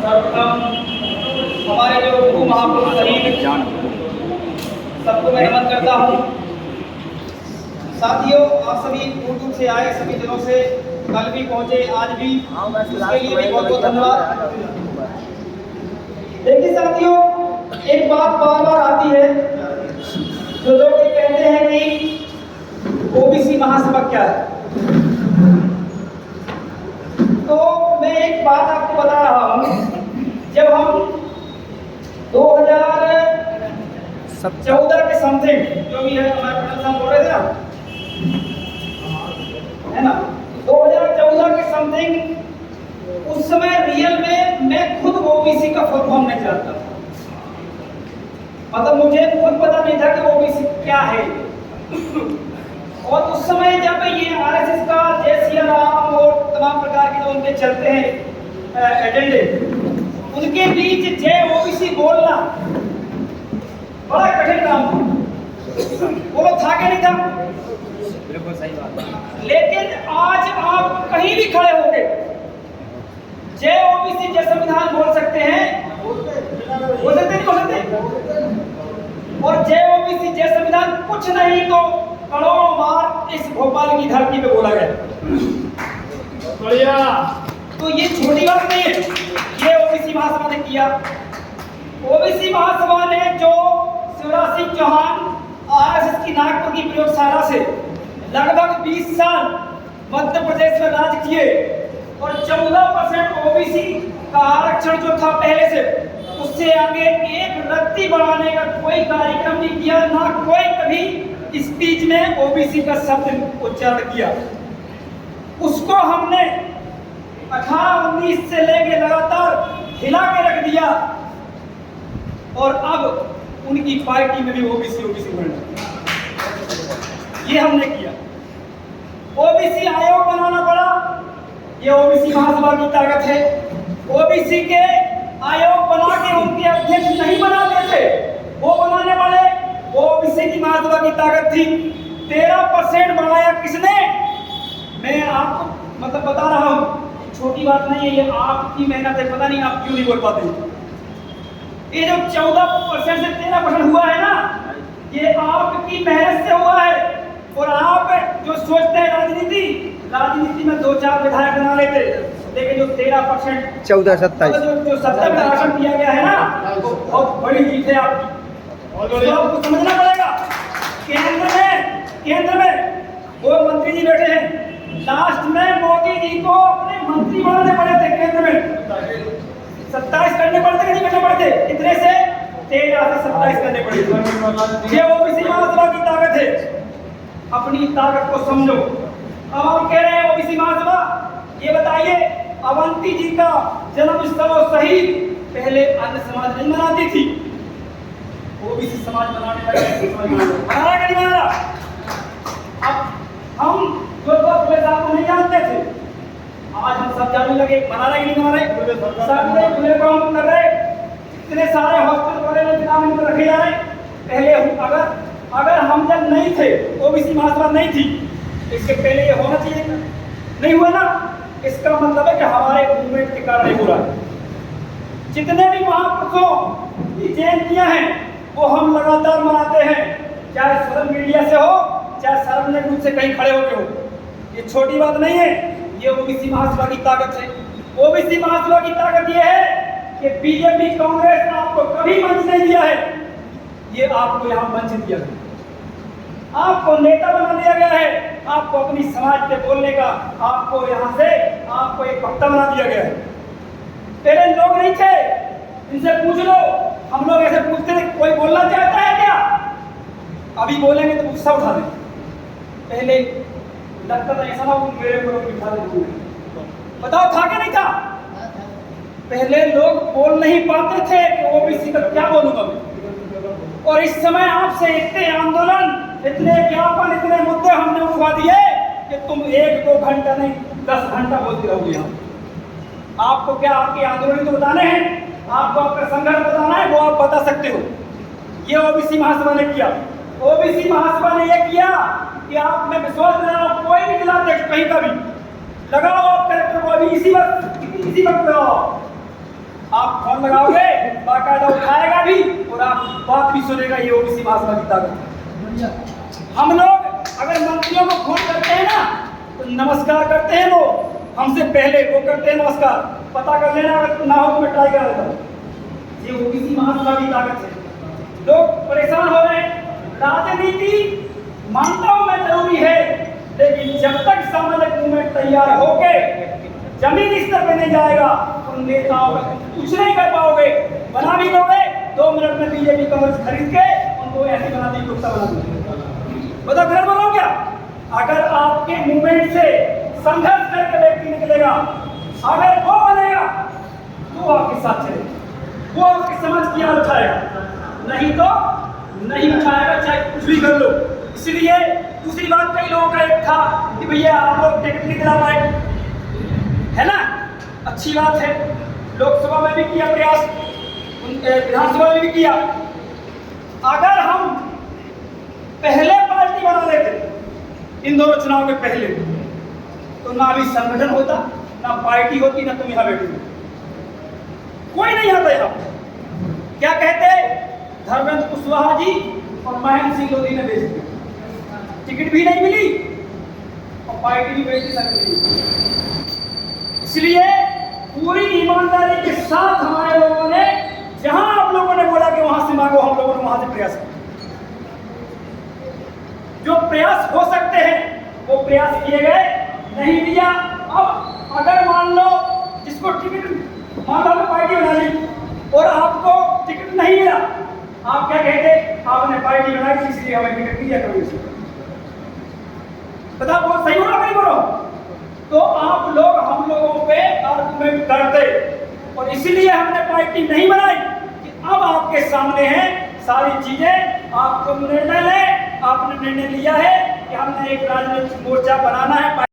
सर्वप्रथम हमारे जो गुरु महापुरुष शहीद सबको मैं नमन करता हूँ। साथियों, आप सभी दूर दूर से आए, सभी दिनों से कल भी पहुँचे, आज भी, उसके लिए भी बहुत बहुत धन्यवाद। देखिए साथियों, एक बात बार बार आती है, जो लोग ये कहते हैं कि ओबीसी महासभा क्या है। तो मैं एक बात आपको बता रहा हूँ, जब हम 2014 के समथिंग, जो भी है हमारे पटना साहब बोल रहे थे ना, है ना, 2014 के समथिंग, उस समय रियल में मैं खुद ओबीसी का फुल फॉर्म नहीं जानता था। मतलब मुझे खुद पता नहीं था कि ओबीसी क्या है। और उस समय जब ये आरएसएस का जय सिया राम और तमाम प्रकार के जो उनके चलते हैं एजेंडे, उनके बीच जय ओबीसी बोलना बड़ा कठिन काम था। बोलो था कि नहीं था? बिल्कुल सही बात। लेकिन आज आप कहीं भी खड़े होके जय ओबीसी जय संविधान बोल सकते हैं, बोल सकते नहीं बोल सकते? और जय ओबीसी जय संविधान कुछ नहीं तो करोड़ों बार इस भोपाल की धरती पे बोला गया। बढ़िया। तो ये छोटी बात नहीं है, ये ओबीसी महासभा ने किया। ओबीसी महासभा ने जो शिवराज सिंह चौहान आरएसएस की नागपुर की प्रयोगशाला से लगभग 20 साल मध्य प्रदेश में राज किए और 14% ओबीसी का आरक्षण जो था पहले से, उससे आगे एक रत्ती बढ़ाने का कोई कार्यक्रम नहीं किया, ना कोई कभी स्पीच में ओबीसी का शब्द उच्चारण किया। उसको हमने 18-19 से लेके लगातार हिला के रख दिया और अब उनकी पार्टी में भी ओबीसी बढ़ना, ये हमने किया। ओबीसी आयोग बनाना पड़ा, ये ओबीसी महासभा की ताकत है। ओबीसी के आयोग बना के उनके अध्यक्ष नहीं बनाते थे, वो बनाने पड़े, वो ओबीसी की महासभा की ताकत थी। 13% बढ़ाया किसने? मैं आपको मतलब बता रहा हूँ, छोटी बात नहीं है, ये आपकी मेहनत है। पता नहीं आप क्यों नहीं बोल पाते। ये जो 14% से 13% हुआ है ना, ये आपकी मेहनत से हुआ है। और आप जो सोचते हैं राजनीति में 2-4 विधायक बना लेते, लेकिन जो 13% 14-27 जो 70 में राशन दिया गया है ना, वो बहुत बड़ी जीत है आपकी। तो आपको समझना पड़ेगा। केंद्र में वो मंत्री जी बैठे हैं, लास्ट में मोदी जी को अपने मंत्री बनाने पड़े थे। केंद्र में 27 करने पड़ते कि नहीं करने पड़ते? कितने से? 13 से 27 करने पड़े। ये ओबीसी महासभा की ताकत है। अपनी ताकत को समझो। अब हम कह रहे हैं ओबीसी महासभा, ये बताइए, अवंती जी का जन्म उत्सव शहीद पहले अन्य समाज नहीं मनाती थी, ओबीसी समाज मनाने लगे। मनाया कि नहीं मनाया? अब हम जो फुले साहब को नहीं जानते थे, आज हम सब जानने लगे। मना रहे कि नहीं मना रहे? सब फुले को हम कर रहे। इतने सारे हॉस्टल कॉलेज नाम इनको रखे जा रहे। पहले अगर हम जब नहीं थे, ओबीसी महासभा नहीं थी, इसके पहले ये होना चाहिए था, नहीं हुआ ना। इसका मतलब है कि हमारे मूवमेंट के कारण नहीं हो रहा है। जितने भी महापुरुषों की जयंतियां हैं, वो हम लगातार मनाते हैं, चाहे सोशल मीडिया से हो, चाहे सार्वजनिक रूप से कहीं खड़े होके हो। ये छोटी बात नहीं है, ये ओबीसी महासभा की ताकत है। ओबीसी महासभा की ताकत ये है कि बीजेपी कांग्रेस आपको कभी मंच नहीं दिया है, ये आपको यहाँ मंच दिया है। आपको नेता बना दिया गया है, आपको अपनी समाज पे बोलने का, आपको यहाँ से आपको एक वक्ता बना दिया गया है। पहले लोग नहीं थे, इनसे पूछ लो। हम लोग ऐसे पूछते थे, कोई बोलना चाहता है क्या? अभी बोलेंगे तो गुस्सा उठा दें। पहले लगता था ऐसा ना हो मेरे को लोग बिठा देते। बताओ था कि नहीं था? पहले लोग बोल नहीं पाते थे कि ओबीसी का क्या बोलूंगा मैं। और इस समय आपसे इतने आंदोलन, इतने ज्ञापन, इतने मुद्दे हमने उठवा दिए कि तुम 1-2 घंटा नहीं 10 घंटा बोलते रहोगे। यहाँ आपको क्या आपके आंदोलन तो बताने हैं, आपको आपका संघर्ष बताना है, वो आप बता सकते हो। ये ओबीसी महासभा ने किया। ओबीसी महासभा ने ये किया कि आप में विश्वास दिलाओ, कोई भी जिलाध्यक्ष कहीं का भी लगाओ आप कलेक्टर को, अभी इसी वक्त लगाओ। आप फोन लगाओगे, बाकायदा उठाएगा भी और आप बात भी सुनेगा। ये ओबीसी महासभा की ताकत। हम लोग अगर मंत्रियों को फोन करते हैं ना तो नमस्कार करते हैं, वो हमसे पहले वो करते हैं नमस्कार। पता कर लेना, अगर ना हो तो मैं ट्राई करा देता हूँ। ये ओबीसी महासभा की ताकत है। लोग परेशान हो रहे हैं। राजनीति मानता हूं मैं जरूरी है, लेकिन जब तक सामाजिक मूवमेंट तैयार होके जमीनी स्तर पे नहीं जाएगा उन नेताओं का कुछ नहीं कर पाओगे। बना भी दोगे 2 मिनट में बीजेपी कांग्रेस खरीद के उनको ऐसी बना दी, गुप्ता बना दी। बता गलत बोल रहा हूं क्या? अगर आपके मूवमेंट से संघर्ष करके व्यक्ति निकलेगा, अगर वो बनेगा तो आपके साथ चलेगा, वो आपकी समझ की आड़ उठाएगा, नहीं तो नहीं उठाएगा, चाहे कुछ भी कर लो। इसलिए दूसरी बात, कई लोगों का एक था कि भैया आप लोग टिकट नहीं दिला पाए, है ना? अच्छी बात है, लोकसभा में भी किया प्रयास, विधानसभा में भी किया। अगर हम पहले पार्टी बना लेते इन दोनों चुनाव के पहले, तो ना भी संगठन होता, ना पार्टी होती, ना तुम यहाँ बैठे, कोई नहीं आता यहाँ। क्या कहते धर्मेंद्र कुशवाहा जी और महेंद्र सिंह लोधी ने बेच दिया, टिकट भी नहीं मिली और पार्टी भी बेच सकती। इसलिए पूरी ईमानदारी के साथ हमारे लोगों ने, जहां आप लोगों ने बोला कि वहां से मांगो, हम लोगों ने वहां से प्रयास किया। जो प्रयास हो सकते हैं वो प्रयास किए गए, नहीं दिया। अब अगर मान लो जिसको टिकट मान लो पार्टी बना ली और आपको टिकट नहीं मिला, आप क्या कहते? आपने पार्टी बनाई थी इसलिए हमें टिकट नहीं दिया कभी। बता, बहुत सही बोलो नहीं बोलो? तो आप लोग हम लोगों पे आर्गुमेंट करते, और इसीलिए हमने पार्टी नहीं बनाई कि अब आपके सामने है सारी चीजें, आपको निर्णय ले। आपने निर्णय लिया है कि हमने एक राजनीतिक मोर्चा बनाना है।